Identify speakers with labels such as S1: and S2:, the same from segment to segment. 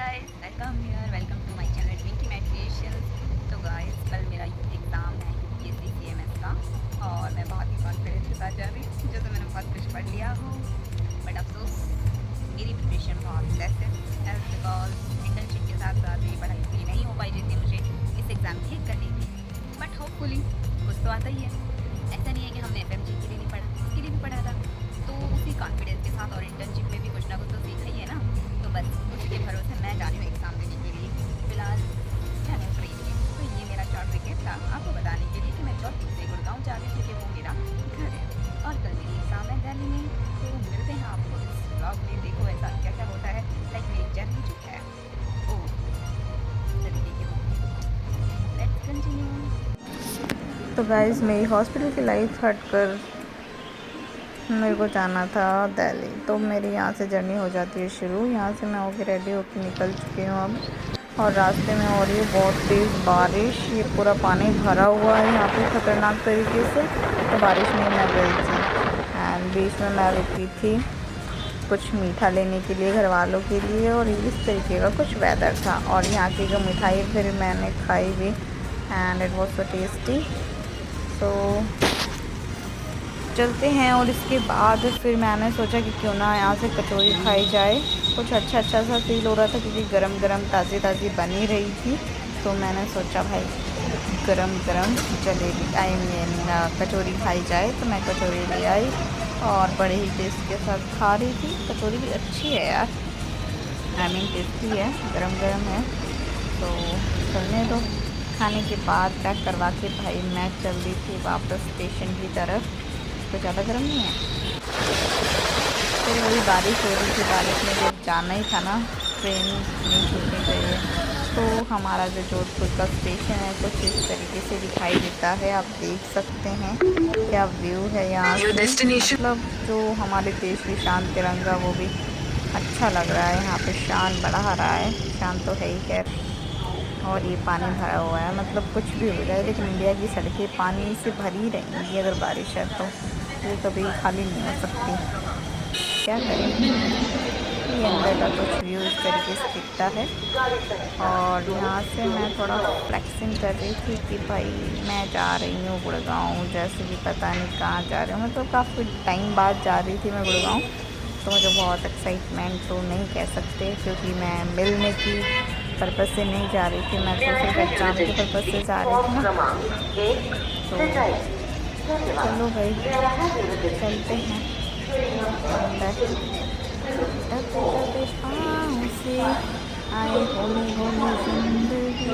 S1: Guys, welcome to my channel Twinky Meditations. तो guys, कल मेरा एग्ज़ाम है यूपीएससी सीएमएस का और मैं बहुत ही कॉन्फिडेंस के साथ जा रही हूँ। जैसे मैंने बहुत कुछ पढ़ लिया हो, बट अफसोस मेरी प्रिपरेशन बहुत लेस है एज बिकॉज इंटर्नशिप के साथ साथ मेरी पढ़ाई पूरी नहीं हो पाई जितनी मुझे इस एग्ज़ाम की करनी थी। बट होपफुली कुछ तो आता ही है। ऐसा नहीं है कि हमने एफएमजी के लिए नहीं पढ़ा, उसके लिए भी पढ़ा था। तो उसी कॉन्फिडेंस के साथ और इंटर्नशिप में भी कुछ ना कुछ तो सीखा ही है ना। तो बस उसके भरोसे मैं जा रही हूँ एग्ज़ाम देने के लिए। फ़िलहाल जाने ट्रेन में। तो ये मेरा शॉर्ट विकेट था आपको बताने के लिए कि मैं जौनपुर से गुड़गांव जा रही हूँ क्योंकि वो मेरा घर है और कल मेरी एग्ज़ाम है दिल्ली में। तो मिलते हैं आपको इस ब्लॉग में। देखो ऐसा क्या क्या होता है, लाइक मेरी जर्नी जो है वो इस तरीके की होती है। Let's continue.
S2: तो गाइज़ मेरी हॉस्पिटल की लाइफ हटकर मेरे को जाना था दिल्ली। तो मेरी यहाँ से जर्नी हो जाती है शुरू। यहाँ से मैं होके रेडी होके निकल चुकी हूँ अब, और रास्ते में हो रही है बहुत तेज़ बारिश। ये पूरा पानी भरा हुआ है यहाँ पे ख़तरनाक तरीके से। तो बारिश में मैं गई थी एंड बीच में मैं रुकी थी कुछ मीठा लेने के लिए घर वालों के लिए, और इस तरीके का कुछ वेदर था। और यहाँ की जो मिठाई फिर मैंने खाई भी and it was so tasty. तो चलते हैं, और इसके बाद फिर मैंने सोचा कि क्यों ना यहाँ से कचौरी खाई जाए। कुछ अच्छा सा फील हो रहा था क्योंकि गरम गरम ताज़ी ताज़ी बनी रही थी। तो मैंने सोचा भाई गरम गरम जलेबी आई मीन कचौरी खाई जाए। तो मैं कचौरी ले आई और बड़े ही टेस्ट के साथ खा रही थी। कचौरी भी अच्छी है यार, आई मीन टेस्टी है, गरम गरम है। तो चलने दो। खाने के बाद पैक करवा के भाई मैं चल रही थी वापस स्टेशन की तरफ। तो ज़्यादा गर्म नहीं है। फिर वही बारिश हो रही थी, बारिश में जब जाना ही था ना, ट्रेन नहीं छूटनी चाहिए। तो हमारा जो जोधपुर का स्टेशन है कुछ इस तरीके से दिखाई देता है। आप देख सकते हैं क्या व्यू है यहाँ से। मतलब जो हमारे देश की शान तिरंगा वो भी अच्छा लग रहा है। यहाँ पे शान बढ़ा रहा है, शान तो है ही खैर। और ये पानी भरा हुआ है, मतलब कुछ भी हो जाए लेकिन इंडिया की सड़कें पानी से भरी रहेंगी अगर बारिश है तो। ये कभी खाली नहीं हो सकती, क्या करें। ये अंदर का कुछ व्यू इस तरीके से दिखता है। और यहाँ से मैं थोड़ा फ्लेक्सिंग कर रही थी कि भाई मैं जा रही हूँ गुड़गांव, जैसे कि पता नहीं कहाँ जा रही हूँ। मैं तो काफ़ी टाइम बाद जा रही थी मैं गुड़गांव। तो मुझे बहुत एक्साइटमेंट तो नहीं कह सकते क्योंकि मैं मिलने की पर्पज़ से नहीं जा रही थी, मैं तो सिर्फ एग्ज़ाम के पर्पज़ से जा रही थी ना। तो चलो भाई चलते हैं अंदर। दबे दबे पाँव से आए होली होली जिंदगी।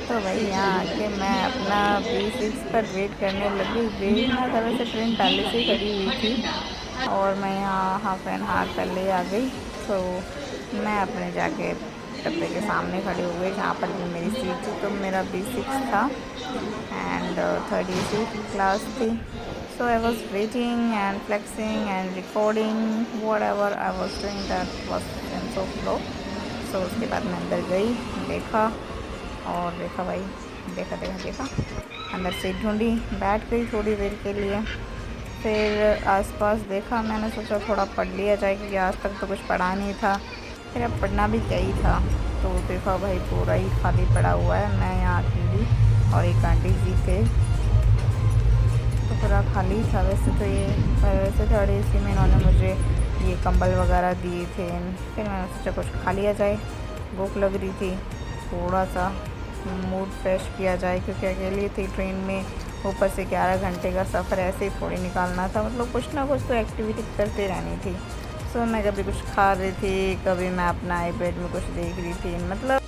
S2: तो भाई यहाँ आके मैं अपना B6 पर वेट करने लगी। वेट ना था, वैसे ट्रेन पहले से ही खड़ी हुई थी और मैं यहाँ हाफ एन आवर पहले आ गई। तो मैं अपने जाके डब्बे के सामने खड़ी हो गई जहाँ पर भी मेरी सीट थी। तो मेरा B6 था एंड थर्ड AC क्लास थी। So I was waiting and flexing and recording whatever I was doing, that was in so flow. So उसके बाद मैं अंदर गई, देखा और देखा भाई, देखा अंदर सीट ढूंढी, बैठ गई थोड़ी देर के लिए। फिर आसपास देखा, मैंने सोचा थोड़ा पढ़ लिया जाए क्योंकि आज तक तो कुछ पढ़ा नहीं था। फिर अब पढ़ना भी क्या ही था। तो देखा भाई पूरा ही खाली पड़ा हुआ है। मैं यहाँ अकेली और एक आंटी जी थे, तो पूरा खाली था। वैसे थर्ड AC में इन्होंने मुझे ये कंबल वगैरह दिए थे। फिर मैंने सोचा कुछ खा लिया जाए, भूख लग रही थी, थोड़ा सा मूड फ्रेश किया जाए क्योंकि अकेली थी ट्रेन में, ऊपर से 11 घंटे का सफ़र ऐसे ही थोड़ी निकालना था। मतलब कुछ ना कुछ तो एक्टिविटी करते रहनी थी। सो मैं कभी कुछ खा रही थी, कभी मैं अपना iPad में कुछ देख रही थी। मतलब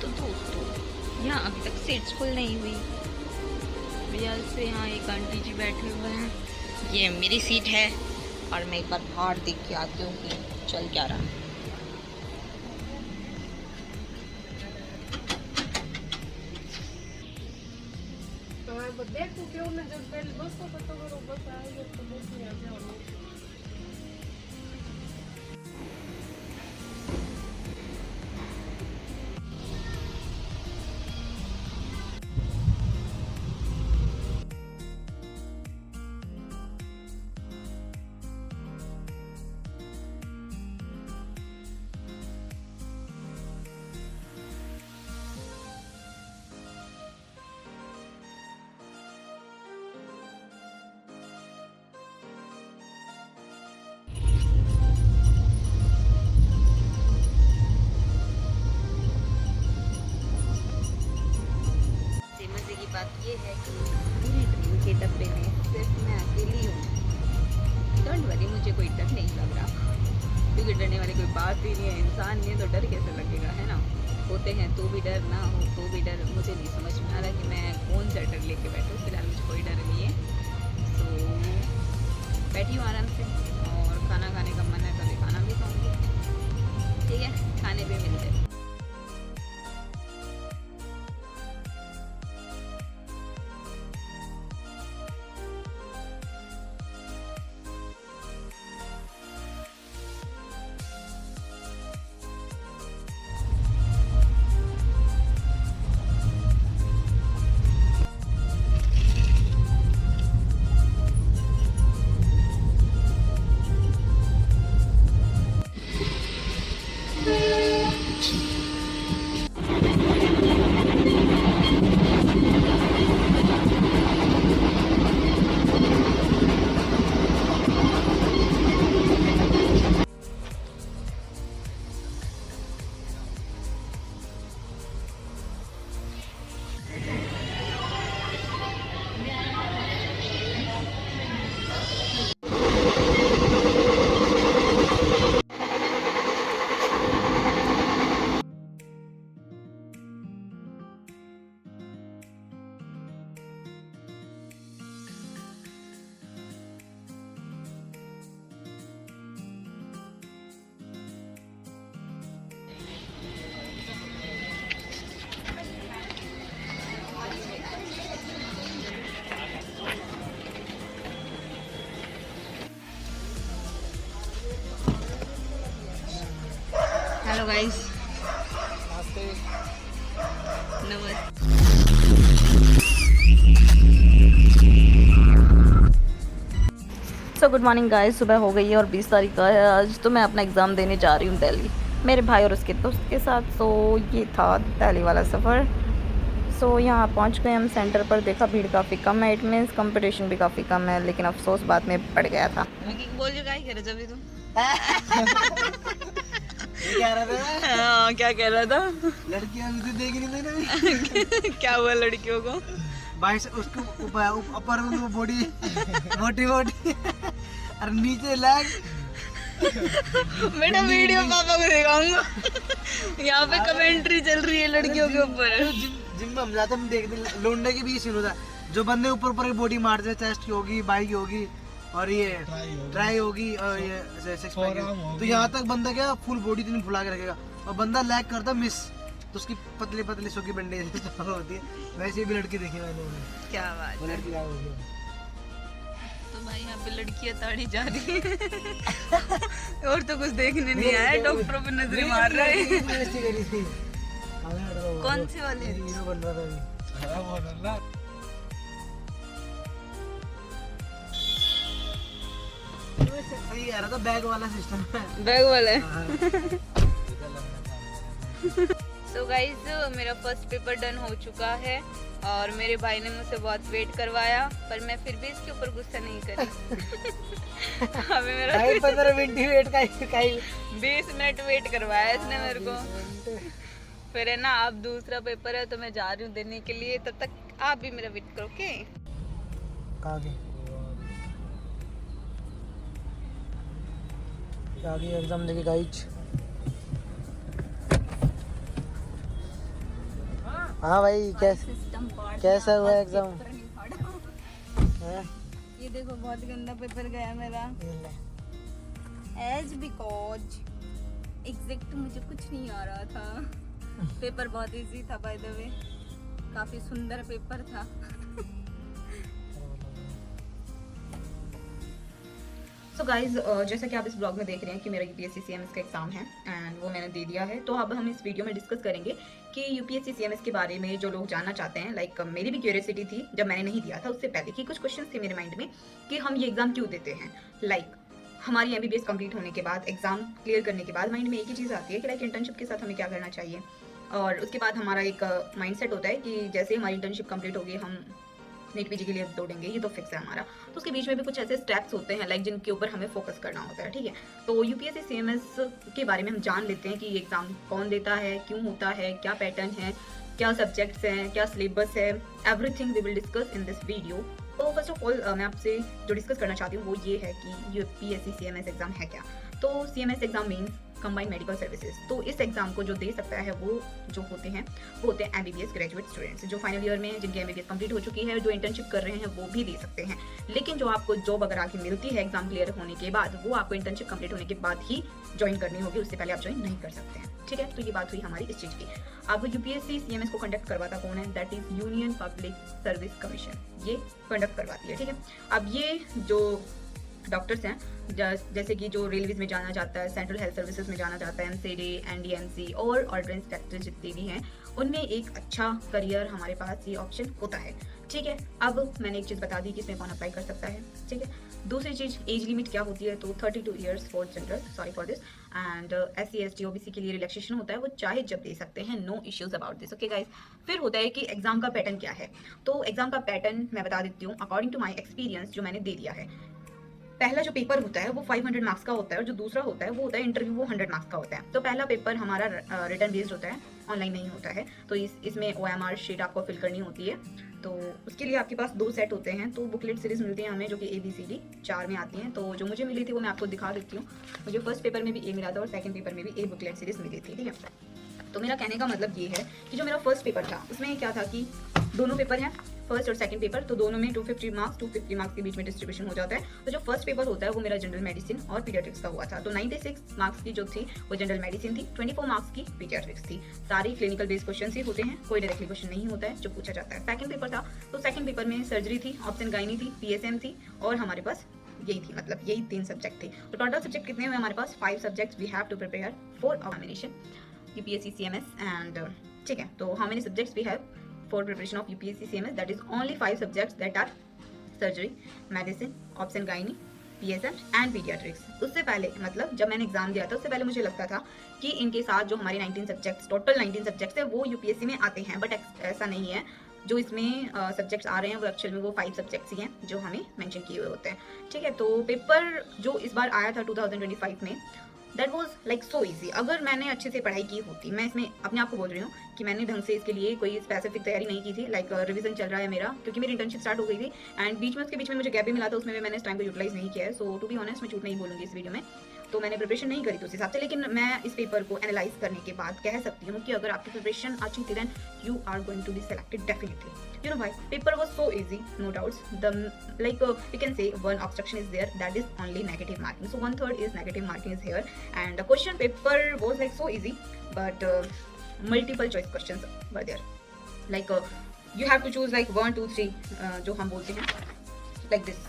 S1: तो दोस्तों, यहाँ अभी तक सीट्स फुल नहीं हुई। रियल से यहाँ एक आंटी जी बैठे हुए हैं, ये मेरी सीट है और मैं एक बार बाहर देख के आती हूँ कि चल क्या रहा है। देखो क्यों मैं जब पहले बस को पता करो बस आएगा तो बस नहीं आ जाओ। ये है कि पूरी ट्रेन के डब्बे में सिर्फ मैं अकेली हूँ। डोंट वरी, मुझे कोई डर नहीं लग रहा, क्योंकि डरने वाली कोई बात ही नहीं है। इंसान नहीं है तो डर कैसे लगेगा, है ना। होते हैं तो भी डर, ना हो तो भी डर। मुझे नहीं समझ में आ रहा कि मैं कौन सा डर लेके बैठूँ। फिलहाल मुझे कोई डर नहीं है, तो बैठी हूँ आराम से। और खाना खाने का मन है तो अभी खाना भी खाऊँगी, ठीक है। खाने पे मिलते हैं। हेलो गाइस, नमस्ते।
S2: सो गुड मॉर्निंग गाइस, सुबह हो गई है और 20 तारीख का है आज। तो मैं अपना एग्ज़ाम देने जा रही हूँ दिल्ली, मेरे भाई और उसके दोस्त के साथ। सो ये था दिल्ली वाला सफ़र। सो यहाँ पहुँच गए हम सेंटर पर। देखा भीड़ काफ़ी कम है, इट मीन्स कंपटीशन भी काफ़ी कम है, लेकिन अफसोस बाद में पड़ गया था।
S1: बोल जो क्या कह रहे थे तुम?
S3: क्या रहा था?
S1: हाँ, क्या कह रहा था?
S3: लड़कियां मुझे देख नहीं रही।
S1: क्या हुआ लड़कियों को?
S3: भाई उसको ऊपर में वो बॉडी मोटी मोटी और नीचे लैग।
S1: बेटा वीडियो पापा को दिखाऊंगा। यहाँ पे कमेंट्री चल रही है लड़कियों के ऊपर।
S3: जिम में हम जाते हम देखते लोंडे की भी सीन होता है, जो बंदे ऊपर ऊपर बॉडी मारते हैं, चेस्ट की होगी, बाई की होगी और ये ट्राई होगी और ये सिक्स पैक, तो यहाँ तक बंदा क्या फुल बॉडी तो नहीं फुला के रखेगा, और बंदा लैग करता मिस तो उसकी पतली पतली सूखी बंडेज होती है। वैसे भी लड़की देखी मैंने।
S1: क्या बात
S3: वो
S1: है।
S3: लड़की गायब हो गई।
S1: तो भाई यहाँ पे लड़कियां ताड़ी जा रही है और तो कुछ देखने नहीं आया। डॉक्टरों पे नजरें मार रहे हैं। कौन से वाले?
S3: हीरो बन रहा था अभी। सही आ रहा था, बैग वाला सिस्टम है।
S1: बैग वाले। सो गाइज, मेरा फर्स्ट पेपर डन हो चुका है और मेरे भाई ने मुझसे बहुत वेट करवाया, पर मैं फिर भी इसके ऊपर गुस्सा नहीं करी। अभी मेरा
S3: 15 मिनट वेट का
S1: 20 मिनट वेट करवाया इसने मेरे को। फिर है ना, अब दूसरा पेपर है तो मैं जा रही हूँ देने के लिए। तब तक आप भी मेरा वेट करो, ओके?
S3: आगे एग्जाम देके गाइज। हाँ भाई, कैसा हुआ एग्जाम?
S1: ये देखो बहुत गंदा पेपर गया मेरा। एज बिकॉज एग्जैक्ट मुझे कुछ नहीं आ रहा था। पेपर बहुत इजी था बाय द वे, काफी सुंदर पेपर था।
S2: सो गाइज, जैसा कि आप इस ब्लॉग में देख रहे हैं कि मेरा यूपीएससी सीएमएस का एग्जाम है एंड वो मैंने दे दिया है। तो अब हम इस वीडियो में डिस्कस करेंगे कि यूपीएससी सीएमएस के बारे में जो लोग जानना चाहते हैं। लाइक मेरी भी क्यूरियोसिटी थी जब मैंने नहीं दिया था उससे पहले, कि कुछ क्वेश्चंस थे मेरे माइंड में कि हम ये एग्जाम क्यों देते हैं। लाइक हमारी एमबीबीएस कंप्लीट होने के बाद, एग्जाम क्लियर करने के बाद माइंड में एक ही चीज़ आती है कि लाइक इंटर्नशिप के साथ हमें क्या करना चाहिए। और उसके बाद हमारा एक माइंडसेट होता है कि जैसे हमारी इंटर्नशिप कंप्लीट होगी हम नीट पीजी के लिए दौड़ेंगे, ये तो फिक्स है हमारा। तो उसके बीच में भी कुछ ऐसे स्टेप्स होते हैं लाइक जिनके ऊपर हमें फोकस करना होता है, ठीक है। तो यूपीएससी सीएमएस के बारे में हम जान लेते हैं कि ये एग्ज़ाम कौन देता है, क्यों होता है, क्या पैटर्न है,
S1: क्या सब्जेक्ट्स हैं, क्या सिलेबस है, everything we will discuss in this video. तो फर्स्ट ऑफ ऑल मैं आपसे जो डिस्कस करना चाहती हूँ वो ये है कि यूपीएससी सीएमएस एग्जाम है क्या। तो CMS exam means combined medical services. तो इस एग्जाम को जो दे सकता है वो जो होते हैं एमबीबीएस ग्रेजुएट स्टूडेंट्स जो फाइनल ईयर में जिनकी एमबीबीएस कंप्लीट हो चुकी है, जो इंटर्नशिप कर रहे हैं वो भी दे सकते हैं। लेकिन जो आपको जॉब अगर आगे मिलती है एग्जाम क्लियर होने के बाद, वो आपको इंटर्नशिप कंप्लीट होने के बाद ही ज्वाइन करनी होगी, उससे पहले आप ज्वाइन नहीं कर सकते हैं। ठीक है, तो ये बात हुई हमारी इस चीज़ की। अब यूपीएससी सीएमएस को कंडक्ट करवाता कौन है? That is union public service commission, ये कंडक्ट करवाती है। ठीक है, अब ये जो डॉक्टर्स हैं जैसे कि जो रेलवेज में जाना जाता है, सेंट्रल हेल्थ सर्विसेज में जाना जाता है, एमसीडी, एनडीएमसी और ऑर्डिनेंस सेक्टर जितने भी हैं, उनमें एक अच्छा करियर हमारे पास ये ऑप्शन होता है। ठीक है, अब मैंने एक चीज़ बता दी कि इसमें कौन अप्लाई कर सकता है। ठीक है, दूसरी चीज़ एज लिमिट क्या होती है? तो 32 years for general, sorry for this, and SC ST OBC के लिए रिलैक्सेशन होता है, वो चाहे जब दे सकते हैं, no issues about this. Okay guys, फिर होता है कि एग्जाम का पैटर्न क्या है। तो एग्जाम का पैटर्न मैं बता देती हूँ अकॉर्डिंग टू माई एक्सपीरियंस जो मैंने दे दिया है। पहला जो पेपर होता है वो 500 मार्क्स का होता है, और जो दूसरा होता है वो होता है इंटरव्यू, वो 100 मार्क्स का होता है। तो पहला पेपर हमारा रिटर्न बेस्ड होता है, ऑनलाइन नहीं होता है। तो इसमें OMR शीट आपको फिल करनी होती है। तो उसके लिए आपके पास 2 सेट होते हैं। तो बुकलेट सीरीज मिलती है हमें जो कि ABCD 4 में आती हैं। तो जो मुझे मिली थी वो मैं आपको दिखा देती हूँ। मुझे फर्स्ट पेपर में भी A मिला था और सेकंड पेपर में भी A बुकलेट सीरीज मिली थी। ठीक है, तो मेरा कहने का मतलब ये है कि जो मेरा फर्स्ट पेपर था उसमें क्या था कि दोनों पेपर हैं, फर्स्ट और सेकंड पेपर, तो दोनों में 250 मार्क्स के बीच में डिस्ट्रीब्यूशन हो जाता है। तो जो फर्स्ट पेपर होता है वो मेरा जनरल मेडिसिन और पीडियाट्रिक्स का हुआ था। तो 96 मार्क्स की जो थी वो जनरल मेडिसिन थी, 24 मार्क्स की पीडियाट्रिक्स थी। सारी क्लिनिकल बेस्ड क्वेश्चन ही होते हैं, कोई डायरेक्टली क्वेश्चन नहीं होता है जो पूछा जाता है। सेकंड पेपर था, तो सेकंड पेपर में सर्जरी थी, ऑप्शन गायनी थी, PSM थी, और हमारे पास यही थी, मतलब यही 3 सब्जेक्ट थे। तो टोटल सब्जेक्ट कितने हुए हमारे पास? 5 subjects we have to prepare for examination UPSC CMS and ठीक है, तो how many subjects we have for preparation of UPSC CMS? That is only 5 subjects that are surgery, medicine, obs and gynae, PSM and pediatrics। उससे पहले मतलब जब मैंने exam दिया था उससे पहले मुझे लगता था कि इनके साथ जो हमारे 19 सब्जेक्ट्स, टोटल 19 सब्जेक्ट्स है वो UPSC में आते हैं, बट ऐसा नहीं है। जो इसमें सब्जेक्ट्स आ रहे हैं वो एक्चुअल में वो 5 सब्जेक्ट्स ही हैं जो हमें मेंशन किए हुए होते हैं। ठीक है, तो पेपर जो इस बार आया था 2025 में, that was like so easy. अगर मैंने अच्छे से पढ़ाई की होती, मैं इसमें अपने आप को बोल रही हूँ कि मैंने ढंग से इसके लिए कोई स्पेसिफिक तैयारी नहीं की थी, लाइक रिवीजन चल रहा है मेरा, क्योंकि मेरी इंटर्नशिप स्टार्ट हो गई थी एंड उसके बीच में मुझे गैप भी मिला था, उसमें भी मैंने इस टाइम को यूटिलाइज नहीं किया है। सो टू बी ऑनेस्ट मैं झूठ नहीं बोलूँगी इस वीडियो में, तो मैंने प्रिपरेशन नहीं करी थी उस हिसाब से। लेकिन मैं इस पेपर को एनालाइज करने के बाद कह सकती हूँ कि अगर आपकी प्रिपरेशन अच्छी थी then you are going to be selected definitely. You know, भाई paper was so easy, no doubts. The like we can say one obstruction is there, that is only negative marking. So 1/3 is negative marking is here, and the question paper was like so easy, but multiple choice questions were there. Like you have to choose like 1, 2, 3 जो हम बोलते हैं like this.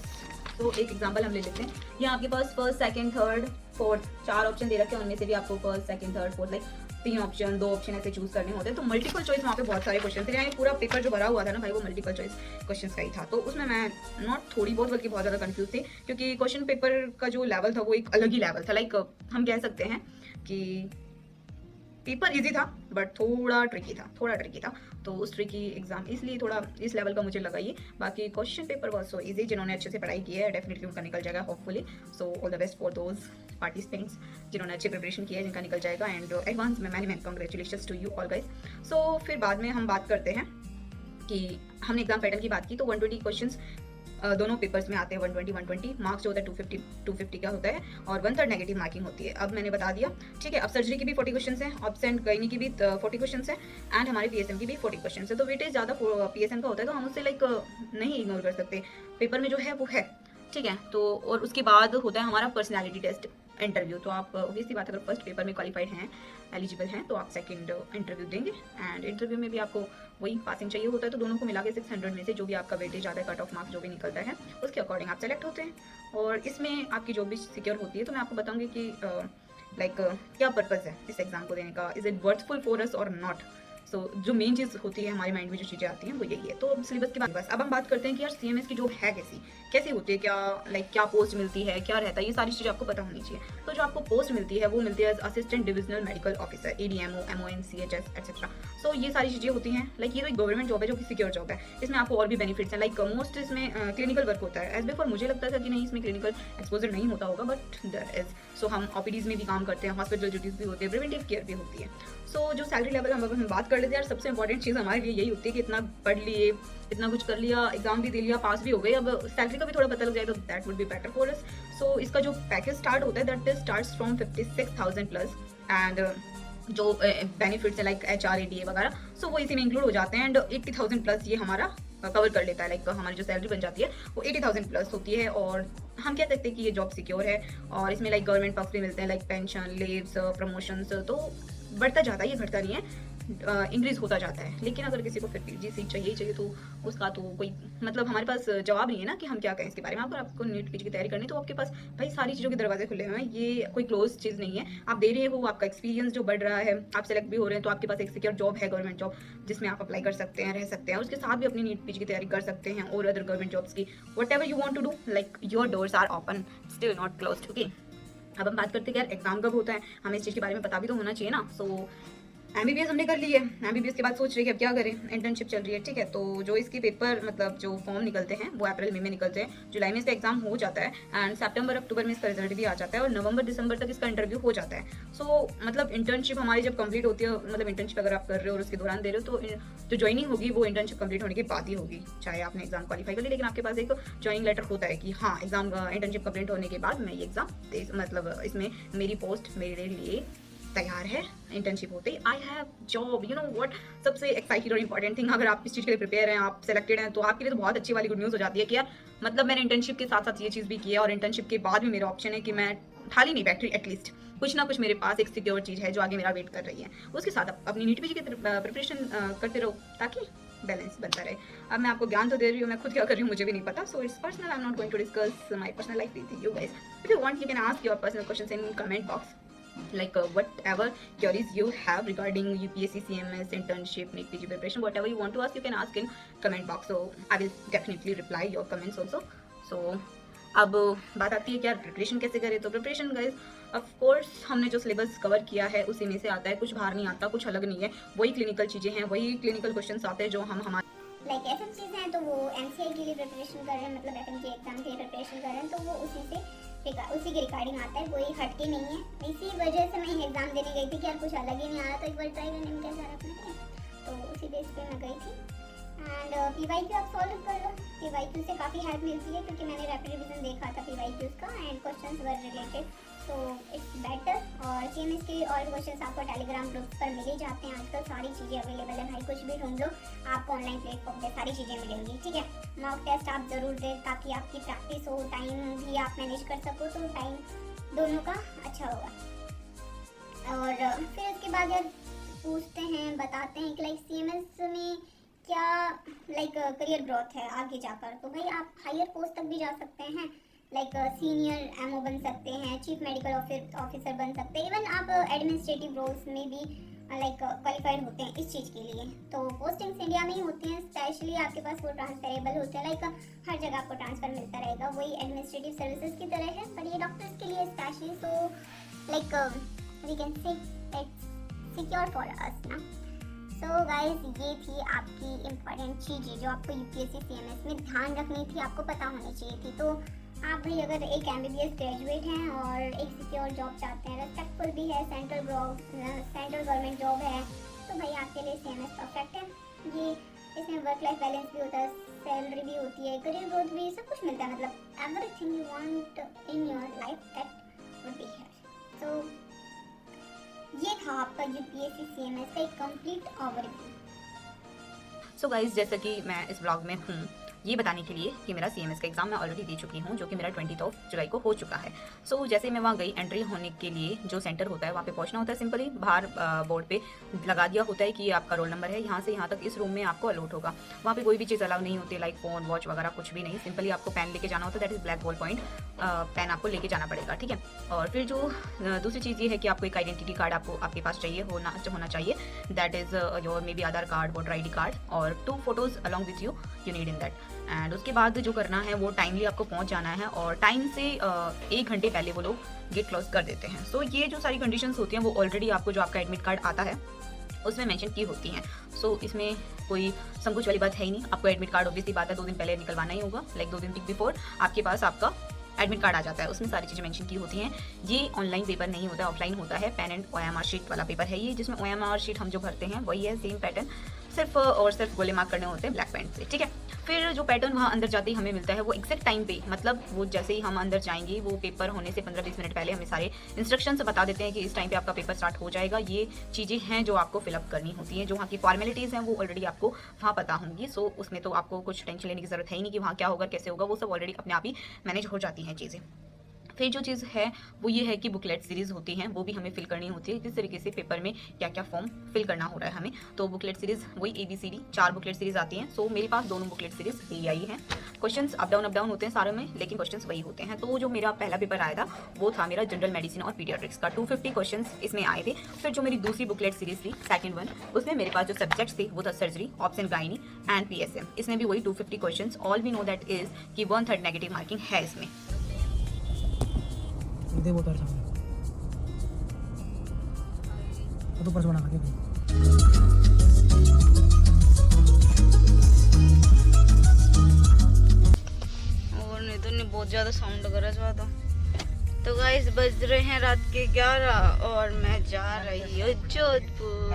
S1: तो एक example हम ले लेते हैं। यहाँ आपके पास first, second, third, fourth 4 option दे रखे हैं, उनमें से भी आपको first, second, third, fourth like 3 option, 2 option ऐसे चूज करने होते हैं। तो मल्टीपल चॉइस वहाँ पे बहुत सारे क्वेश्चन थे, यानी पूरा पेपर जो भरा हुआ था ना भाई वो मल्टीपल चॉइस क्वेश्चंस का ही था। तो उसमें मैं नॉट थोड़ी बहुत बल्कि बहुत ज़्यादा कंफ्यूज थी, क्योंकि क्वेश्चन पेपर का जो लेवल था वो एक अलग ही लेवल था। लाइक हम कह सकते हैं कि पेपर इजी था बट थोड़ा ट्रिकी था। तो उस ट्रिकी एग्जाम इसलिए थोड़ा इस लेवल का मुझे लगा ये। बाकी क्वेश्चन पेपर बहुत सो इजी, जिन्होंने अच्छे से पढ़ाई की है डेफिनेटली उनका निकल जाएगा hopefully. So all the best for those participants जिन्होंने अच्छी प्रिपरेशन की है, जिनका निकल जाएगा, एंड एडवांस में many congratulations to you all guys. So फिर बाद में हम बात करते हैं कि हमने एग्जाम पैटर्न की बात की, तो 120 क्वेश्चंस दोनों पेपर्स में आते हैं। 120 मार्क्स जो होता है 250 का होता है, और 1/3 नेगेटिव मार्किंग होती है। अब मैंने बता दिया, ठीक है। अब सर्जरी की भी 40 क्वेश्चन हैं, ऑब्स एंड गायनी की भी 40 क्वेश्चन हैं, एंड हमारे PSM की भी 40 क्वेश्चन है। तो वेटेज ज़्यादा PSM का होता है, तो हम उससे लाइक नहीं इग्नोर कर सकते। पेपर में जो है वो है, ठीक है। तो और उसके बाद होता है हमारा पर्सनैलिटी टेस्ट, इंटरव्यू। तो आप ऑब्वियसली बात अगर फर्स्ट पेपर में क्वालिफाइड हैं, एलिजिबल हैं, तो आप सेकंड इंटरव्यू देंगे, एंड इंटरव्यू में भी आपको वही पासिंग चाहिए होता है। तो दोनों को मिला के 600 में से जो भी आपका वेटेज आता है, कट ऑफ मार्क्स जो भी निकलता है, उसके अकॉर्डिंग आप सेलेक्ट होते हैं। और इसमें आपकी जॉब भी सिक्योर होती है। तो मैं आपको बताऊंगी कि लाइक क्या पर्पज़ है इस एग्जाम को देने का, is it worthful for us और नॉट। सो जो मेन चीज़ होती है हमारे माइंड में जो चीज़ें आती हैं वो यही है। तो अब सिलेबस के बाद बस अब हम बात करते हैं कि यार CMS की जॉब है कैसी होती है, क्या लाइक क्या पोस्ट मिलती है, क्या रहता है, ये सारी चीज़ें आपको पता होनी चाहिए। तो जो आपको पोस्ट मिलती है वो मिलती है assistant divisional medical officer, ADMO, MON, CHS etcetera. So ये सारी चीज़ें होती हैं। लाइक ये तो एक गवर्नमेंट जॉब है जो कि सिक्योर जॉब है। इसमें आपको और भी बेनिफिट्स हैं, लाइक मोस्ट इसमें क्लिनिकल वर्क होता है। एज बिफोर मुझे लगता था कि नहीं इसमें क्लिनिकल एक्सपोजर नहीं होता होगा, बट देयर इज। सो हम OPDs में भी काम करते हैं, हॉस्पिटल ड्यूटीज भी होती है, प्रिवेंटिव केयर भी होती है। सो जो सैलरी लेवल हम अगर हम बात कर लेते हैं यार। सबसे इंपॉर्टेंट चीज़ हमारे लिए यही होती है कि इतना पढ़ लिए, इतना कुछ कर लिया, एग्जाम भी दे लिया, पास भी हो गए, अब सैलरी का भी थोड़ा पता लग जाए तो that would be better for us. So इसका जो पैकेज स्टार्ट होता है that starts from 56,000 plus, and जो बेनिफिट्स है लाइक HR ADA वगैरह, सो वो इसी में इंक्लूड हो जाते हैं, एंड 80,000 प्लस ये हमारा कवर कर लेता है। लाइक हमारी जो सैलरी बन जाती है वो 80,000 प्लस होती है, और हम कह सकते हैं कि ये जॉब सिक्योर है। और इसमें लाइक गवर्नमेंट पर्क्स भी मिलते हैं लाइक पेंशन, लीव्स, प्रमोशंस, तो बढ़ता जाता है, ये घटता नहीं है, इंक्रीज होता जाता है। लेकिन अगर किसी को फिर PG सीट चाहिए तो उसका तो कोई मतलब हमारे पास जवाब नहीं है ना कि हम क्या कहें इसके बारे में। अगर आपको नीट PG की तैयारी करनी तो आपके पास भाई सारी चीज़ों के दरवाजे खुले हुए हैं, ये कोई क्लोज चीज़ नहीं है। आप दे रहे हो, आपका एक्सपीरियंस जो बढ़ रहा है, आप सेलेक्ट भी हो रहे हैं, तो आपके पास एक सिक्योर जॉब है, गवर्नमेंट जॉब, जिसमें आप अप्लाई कर सकते हैं, रह सकते हैं, उसके साथ भी अपनी नीट PG की तैयारी कर सकते हैं, और अदर गवर्नमेंट जॉब्स की, whatever you want to do, like your doors are open, still not closed. Okay, अब हम बात करते हैं कि यार एग्जाम कब होता है, हमें इस चीज़ के बारे में पता भी तो होना चाहिए ना। सो MBBS हमने कर ली है, MBBS के बाद सोच रही है कि अब क्या करें, इंटर्नशिप चल रही है, ठीक है। तो जो इसके पेपर मतलब जो फॉर्म निकलते हैं वो अप्रैल मई में निकलते हैं, जुलाई में इसका एग्जाम हो जाता है, एंड सितंबर अक्टूबर में इसका रिजल्ट भी आ जाता है, और नवंबर दिसंबर तक इसका इंटरव्यू हो जाता है। सो मतलब इंटर्नशिप हमारी जब कंप्लीट होती है, मतलब इंटर्नशिप अगर आप कर रहे हो और उसके दौरान दे रहे हो, तो जो ज्वाइनिंग होगी वो इंटर्नशिप कंप्लीट होने के बाद ही होगी, चाहे आपने एग्जाम क्वालिफाई कर लिया, लेकिन आपके पास एक ज्वाइनिंग लेटर होता है कि हाँ एग्जाम इंटर्नशिप कंप्लीट होने के बाद मैं ये एग्जाम मतलब इसमें मेरी पोस्ट मेरे लिए तैयार है, इंटर्नशिप होते ही I have job, you know what. सबसे एक्साइटेड और इंपॉर्टेंट थिंग, अगर आप इस चीज़ के लिए प्रिपेयर हैं, आप सेलेक्टेड हैं, तो आपके लिए तो बहुत अच्छी वाली गुड न्यूज़ हो जाती है कि यार मतलब मैंने इंटर्नशिप के साथ साथ ये चीज़ भी की है, और इंटर्नशिप के बाद भी मेरा ऑप्शन है कि मैं खाली नहीं बैठ रही, एटलीस्ट कुछ ना कुछ मेरे पास एक सिक्योर चीज़ है जो आगे मेरा वेट कर रही है। उसके साथ अपनी नीट PG की प्रिपरेशन करते रहो ताकि बैलेंस बनता रहे। अब मैं आपको ज्ञान तो दे रही हूँ, मैं खुद क्या कर रही हूँ मुझे भी नहीं पता, so it's personal, I am not going to discuss my personal life with you guys. If you want you can ask your personal questions in comment box, like whatever queries you have regarding UPSC CMS internship NEET PG preparation, whatever you want to ask you can ask in comment box, so I will definitely reply your comments also. So अब बात आती है कि यार preparation कैसे करें। तो preparation guys of course हमने जो सिलेबस कवर किया है उसी में से आता है, कुछ बाहर नहीं आता, कुछ अलग नहीं है, वही क्लिनिकल चीज़ें हैं, वही क्लिनिकल क्वेश्चंस आते हैं जो हम हमारे
S4: लाइक ऐसी चीज़ें हैं। तो वो MCI के लिए प्रिपरेशन कर रहे हैं, मतलब FNK एग्जाम के लिए प्रिपरेशन कर रहे हैं, तो वो उसी के रिगार्डिंग आता है, कोई हटके नहीं है। इसी वजह से मैं एग्जाम देने गई थी कि यार कुछ अलग ही नहीं आ रहा, तो एक बार ट्राई करने में क्या जा रहा अपने, तो उसी बेस पे मैं गई थी। एंड PYQ आप सॉल्व कर लो, PYQ से काफ़ी हेल्प मिलती है, क्योंकि मैंने रैपिड रिवीजन देखा था PYQs का, and questions were related, so it's better. और CMS के और क्वेश्चंस आपको टेलीग्राम ग्रुप्स पर मिल ही जाते हैं आजकल, सारी चीज़ें अवेलेबल है भाई, कुछ भी ढूंढ लो आपको ऑनलाइन प्लेटफॉर्म पे सारी चीज़ें मिलेंगी, ठीक है। मॉक टेस्ट आप ज़रूर दें ताकि आपकी प्रैक्टिस हो, टाइम भी आप मैनेज कर सको, तो टाइम दोनों का अच्छा होगा। और फिर उसके बाद यार पूछते हैं, बताते हैं कि लाइक CMS में क्या लाइक करियर ग्रोथ है आगे जाकर, तो भाई आप हायर पोस्ट तक भी जा सकते हैं, लाइक सीनियर MO बन सकते हैं, चीफ मेडिकल ऑफिसर बन सकते हैं, इवन आप एडमिनिस्ट्रेटिव रोल्स में भी लाइक क्वालिफाइड होते हैं इस चीज़ के लिए। तो पोस्टिंग्स इंडिया में ही होती हैं, स्पेशली आपके पास वो ट्रांसफरेबल होते हैं, लाइक हर जगह आपको ट्रांसफ़र मिलता रहेगा, वही एडमिनिस्ट्रेटिव सर्विसेज की तरह है, पर ये डॉक्टर्स के लिए specially, so like we can say it's secure for us ना। सो गाइज ये थी आपकी इम्पॉर्टेंट चीज़ें जो आपको UPSC CMS में ध्यान रखनी थी, आपको पता होनी चाहिए थी। तो आप भी अगर एक MBBS ग्रेजुएट हैं और एक सिक्योर जॉब चाहते हैं, रेस्पेक्टफुल भी है, सेंट्रल गवर्नमेंट जॉब है, तो भाई आपके लिए CMS परफेक्ट है। ये इसमें वर्क लाइफ बैलेंस भी होता है, सैलरी भी होती है, करियर ग्रोथ भी, सब कुछ मिलता है, मतलब everything you want in your life that would be here. So ये था आपका UPSC CMS का एक कंप्लीट ओवरव्यू।
S1: सो गाइज जैसा कि मैं इस ब्लॉग में हूँ ये बताने के लिए कि मेरा CMS का एग्ज़ाम मैं ऑलरेडी दे चुकी हूँ, जो कि मेरा 20 जुलाई को हो चुका है। सो जैसे मैं वहाँ गई, एंट्री होने के लिए जो सेंटर होता है वहाँ पे पहुँचना होता है, सिंपली बाहर बोर्ड पे लगा दिया होता है कि ये आपका रोल नंबर है, यहाँ से यहाँ तक इस रूम में आपको अलॉट होगा। वहाँ पे कोई भी चीज़ अलाउ नहीं होती, लाइक फ़ोन वॉच वगैरह कुछ भी नहीं, सिंपली आपको पेन लेके जाना होता है, that is black ball point pen आपको लेके जाना पड़ेगा, ठीक है। और फिर जो दूसरी चीज़ ये है कि आपको एक आइडेंटिटी कार्ड आपको आपके पास होना चाहिए, that is your may be Aadhaar card, voter ID card, और 2 photos along with you need in that. And उसके बाद जो करना है वो टाइमली आपको पहुंच जाना है, और टाइम से 1 घंटे पहले वो लोग गेट क्लोज कर देते हैं। सो ये जो सारी कंडीशंस होती हैं वो ऑलरेडी आपको जो आपका एडमिट कार्ड आता है उसमें मेंशन की होती हैं। सो इसमें कोई संकोच वाली बात है ही नहीं, आपको एडमिट कार्ड ऑब्वियसली बात है 2 दिन पहले निकलवाना ही होगा, लाइक 2 दिन बिफोर आपके पास आपका एडमिट कार्ड आ जाता है, उसमें सारी चीज़ें मेंशन की होती हैं। ये ऑनलाइन पेपर नहीं होता है, ऑफलाइन होता है। पेन एंड OMR शीट वाला पेपर है ये, जिसमें OMR शीट हम जो भरते हैं वही है, सेम पैटर्न, सिर्फ और सिर्फ गोले मार्क करने होते हैं ब्लैक पेन से, ठीक है। फिर जो पैटर्न वहाँ अंदर जाते ही हमें मिलता है वो एग्जैक्ट टाइम पे, मतलब वो जैसे ही हम अंदर जाएंगे वो पेपर होने से 15-20 मिनट पहले हमें सारे इंस्ट्रक्शंस बता देते हैं कि इस टाइम पे आपका पेपर स्टार्ट हो जाएगा। ये चीज़ें हैं जो आपको फिलअप करनी होती हैं, जो वहाँ की फॉर्मेलिटीज़ हैं वो ऑलरेडी आपको वहाँ पता होंगी। सो उसमें तो आपको कुछ टेंशन लेने की ज़रूरत है ही नहीं कि वहाँ क्या होगा कैसे होगा, वो सब ऑलरेडी अपने आप ही मैनेज हो जाती हैं चीज़ें। फिर जो चीज़ है वो ये है कि बुकलेट सीरीज़ होती हैं, वो भी हमें फिल करनी होती है, किस तरीके से पेपर में क्या क्या फॉर्म फिल करना हो रहा है हमें। तो बुकलेट सीरीज़ वही ABCD 4 बुकलेट सीरीज़ आती हैं। सो मेरे पास दोनों बुकलेट सीरीज़ ले आई हैं। क्वेश्चंस अप डाउन होते हैं सारे में, लेकिन क्वेश्चंस वही होते हैं। तो जो मेरा पहला पेपर आया था वो था मेरा जनरल मेडिसिन और पीडियाट्रिक्स का, 250 क्वेश्चंस इसमें आए थे। फिर जो मेरी दूसरी बुकलेट सीरीज़ थी सेकंड वन, उसमें मेरे पास जो सब्जेक्ट्स थे वो था surgery, option gynae and PSM। इसमें भी वही 250 questions. All we know that is कि 1/3 नेगेटिव मार्किंग है इसमें।
S3: दे वो सामने तो ऊपर से बना के
S2: और नहीं तो नहीं, बहुत ज़्यादा साउंड कर रहा था। तो गाइस बज रहे हैं रात के 11 और मैं जा रही हूँ जोधपुर।